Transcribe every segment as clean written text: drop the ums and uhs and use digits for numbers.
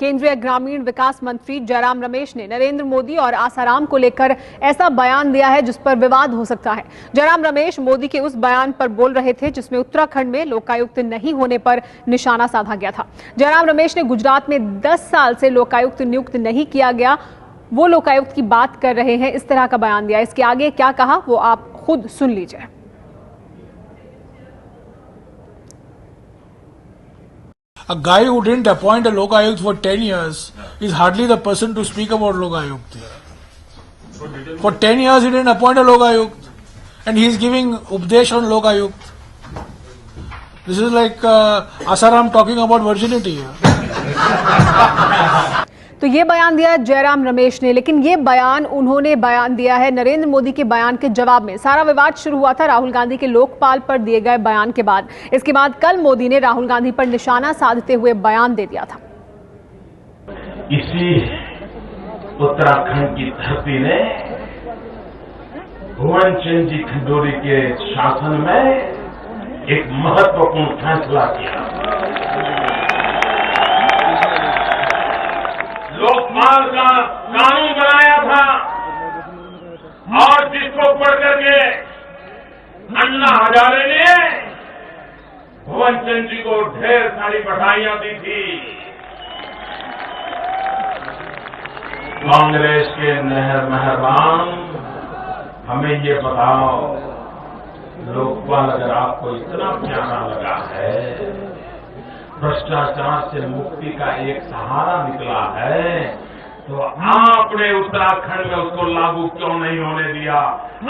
केंद्रीय ग्रामीण विकास मंत्री जयराम रमेश ने नरेंद्र मोदी और आसाराम को लेकर ऐसा बयान दिया है जिस पर विवाद हो सकता है। जयराम रमेश मोदी के उस बयान पर बोल रहे थे जिसमें उत्तराखंड में लोकायुक्त नहीं होने पर निशाना साधा गया था। जयराम रमेश ने गुजरात में 10 साल से लोकायुक्त नियुक्त नहीं किया गया, वो लोकायुक्त की बात कर रहे हैं, इस तरह का बयान दिया। इसके आगे क्या कहा वो आप खुद सुन लीजिए। A guy who didn't appoint a Lokayukt for 10 years is hardly the person to speak about Lokayukt. For 10 years he didn't appoint a Lokayukt and he is giving Updesh on Lokayukt. This is like Asaram talking about virginity. तो ये बयान दिया जयराम रमेश ने, लेकिन ये बयान उन्होंने बयान दिया है नरेंद्र मोदी के बयान के जवाब में। सारा विवाद शुरू हुआ था राहुल गांधी के लोकपाल पर दिए गए बयान के बाद। इसके बाद कल मोदी ने राहुल गांधी पर निशाना साधते हुए बयान दे दिया था। इसी उत्तराखंड की धरती ने भुवन चंद जी खंडूरी के शासन में एक महत्वपूर्ण फैसला किया। लोकपाल का कानून बनाया था और जिसको पढ़ करके अन्ना हजारे ने भुवन चंद जी को ढेर सारी बधाइयां दी थी। कांग्रेस के मेहरबान, हमें ये बताओ, लोकपाल अगर आपको इतना प्यारा लगा है, भ्रष्टाचार से मुक्ति का एक सहारा निकला है, तो आपने उत्तराखंड में उसको लागू क्यों नहीं होने दिया?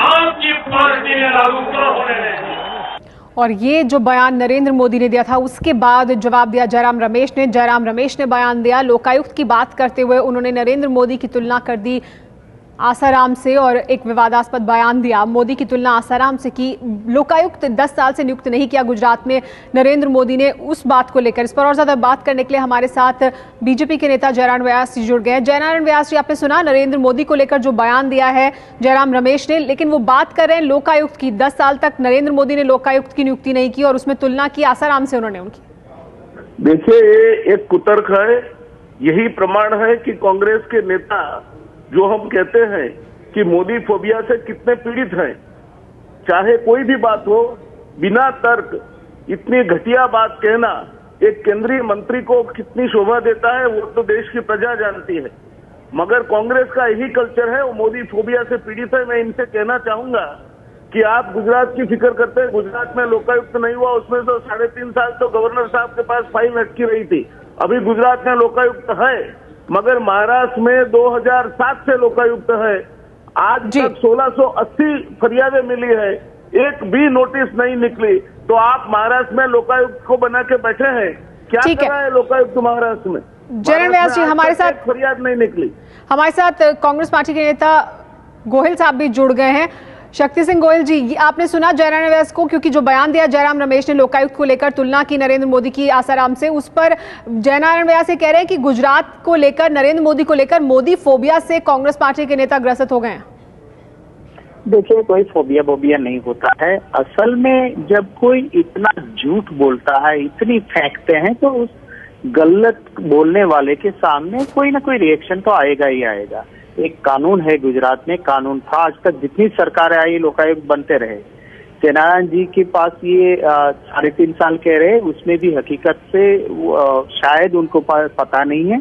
आपकी पार्टी ने लागू क्यों होने नहीं दिया? और ये जो बयान नरेंद्र मोदी ने दिया था उसके बाद जवाब दिया जयराम रमेश ने। जयराम रमेश ने बयान दिया, लोकायुक्त की बात करते हुए उन्होंने नरेंद्र मोदी की तुलना कर दी आसाराम से और एक विवादास्पद बयान दिया। मोदी की तुलना आसाराम से की। लोकायुक्त 10 साल से नियुक्त नहीं किया गुजरात में नरेंद्र मोदी ने, उस बात को लेकर इस पर और ज्यादा बात करने के लिए हमारे साथ बीजेपी के नेता जयनारायण व्यास जी जुड़ गए हैं। जयनारायण व्यास जी, आपने सुना नरेंद्र मोदी को लेकर जो बयान दिया है जयराम रमेश ने, लेकिन वो बात कर रहे हैं लोकायुक्त की। 10 साल तक नरेंद्र मोदी ने लोकायुक्त की नियुक्ति नहीं की और उसमें तुलना की आसाराम से उन्होंने उनकी। देखिए, ये एक कुतर्क है। यही प्रमाण है कि कांग्रेस के नेता जो हम कहते हैं कि मोदी फोबिया से कितने पीड़ित हैं। चाहे कोई भी बात हो, बिना तर्क इतनी घटिया बात कहना एक केंद्रीय मंत्री को कितनी शोभा देता है वो तो देश की प्रजा जानती है। मगर कांग्रेस का यही कल्चर है, वो मोदी फोबिया से पीड़ित है। मैं इनसे कहना चाहूंगा कि आप गुजरात की फिक्र करते हैं, गुजरात में लोकायुक्त नहीं हुआ, उसमें तो 3.5 साल तो गवर्नर साहब के पास फाइल अटकी रही थी। अभी गुजरात में लोकायुक्त है, मगर महाराष्ट्र में 2007 से लोकायुक्त है। आज तक 1680 फरियादें मिली है, एक भी नोटिस नहीं निकली। तो आप महाराष्ट्र में लोकायुक्त को बना के बैठे हैं, क्या कर रहा है लोकायुक्त महाराष्ट्र में? जयनारायण व्यास जी हमारे साथ फरियाद नहीं निकली। हमारे साथ कांग्रेस पार्टी के नेता गोहिल साहब भी जुड़ गए हैं। शक्ति सिंह गोहिल जी, आपने सुना जयनारायण व्यास को, क्योंकि जो बयान दिया जयराम रमेश ने लोकायुक्त को लेकर तुलना की नरेंद्र मोदी की आसाराम से, उस पर जयनारायण व्यास ये कह रहे हैं कि गुजरात को लेकर, नरेंद्र मोदी को लेकर मोदी फोबिया से कांग्रेस पार्टी के नेता ग्रसित हो गए हैं। देखिए, कोई फोबिया बोबिया नहीं होता है। असल में जब कोई इतना झूठ बोलता है, इतनी फेंकते हैं, तो उस गलत बोलने वाले के सामने कोई ना कोई रिएक्शन तो आएगा ही आएगा। एक कानून है गुजरात में, कानून था, आज तक जितनी सरकारें आई लोकायुक्त बनते रहे। जयनारायण जी के पास ये 3.5 साल कह रहे, उसमें भी हकीकत से शायद उनको पता नहीं है।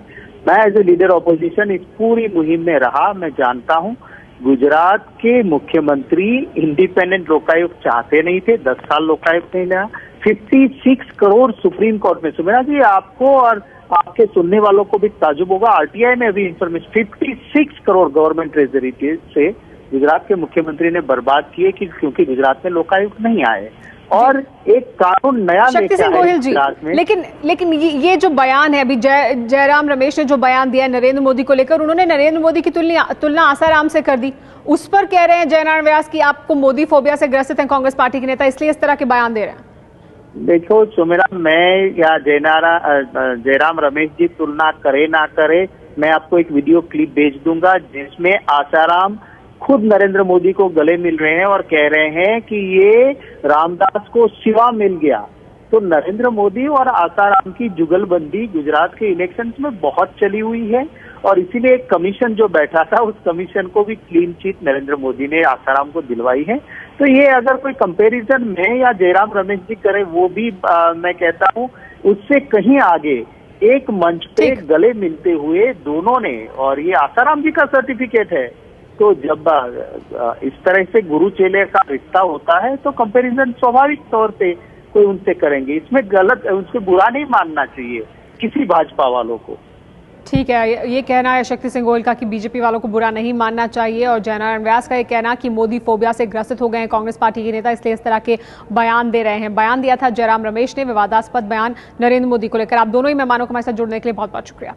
मैं एज ए लीडर ऑपोजिशन इस पूरी मुहिम में रहा, मैं जानता हूँ गुजरात के मुख्यमंत्री इंडिपेंडेंट लोकायुक्त चाहते नहीं थे। 10 साल लोकायुक्त नहीं रहा। 56 करोड़ सुप्रीम कोर्ट में, सुमेरा जी आपको और आपके सुनने वालों को भी ताजुब होगा, आरटीआई में अभी इंफॉर्मेशन 56 करोड़ गवर्नमेंट ट्रेजरी से गुजरात के मुख्यमंत्री ने बर्बाद किए कि क्योंकि गुजरात में लोकायुक्त नहीं आए और एक कानून नया लेके आए गुजरात में। लेकिन ये जो बयान है अभी जयराम रमेश ने जो बयान दिया है नरेंद्र मोदी को लेकर, उन्होंने नरेंद्र मोदी की तुलना आसाराम से कर दी। उस पर कह रहे हैं जयनारायण व्यास की आपको मोदी फोबिया से ग्रसित हैं कांग्रेस पार्टी के नेता, इसलिए इस तरह के बयान दे रहे हैं। देखो सुमेरा, मैं या जयराम रमेश जी तुलना करे ना करे, मैं आपको एक वीडियो क्लिप भेज दूंगा जिसमें आसाराम खुद नरेंद्र मोदी को गले मिल रहे हैं और कह रहे हैं कि ये रामदास को सिवा मिल गया। तो नरेंद्र मोदी और आसाराम की जुगलबंदी गुजरात के इलेक्शंस में बहुत चली हुई है और इसीलिए एक कमीशन जो बैठा था उस कमीशन को भी क्लीन चिट नरेंद्र मोदी ने आसाराम को दिलवाई है। तो ये अगर कोई कंपैरिजन में या जयराम रमेश जी करे वो भी मैं कहता हूँ उससे कहीं आगे एक मंच पे गले मिलते हुए दोनों ने, और ये आसाराम जी का सर्टिफिकेट है, तो जब इस तरह से गुरु चेले का रिश्ता होता है तो कंपैरिजन स्वाभाविक तौर पे कोई उनसे करेंगे, इसमें गलत उनसे बुरा नहीं मानना चाहिए किसी भाजपा वालों को। ठीक है, ये कहना है शक्ति सिंह गोयल का कि बीजेपी वालों को बुरा नहीं मानना चाहिए, और जयनारायण व्यास का ये कहना कि मोदी फोबिया से ग्रसित हो गए हैं कांग्रेस पार्टी के नेता, इसलिए इस तरह के बयान दे रहे हैं। बयान दिया था जयराम रमेश ने, विवादास्पद बयान नरेंद्र मोदी को लेकर। आप दोनों ही मेहमानों को हमारे साथ जुड़ने के लिए बहुत बहुत शुक्रिया।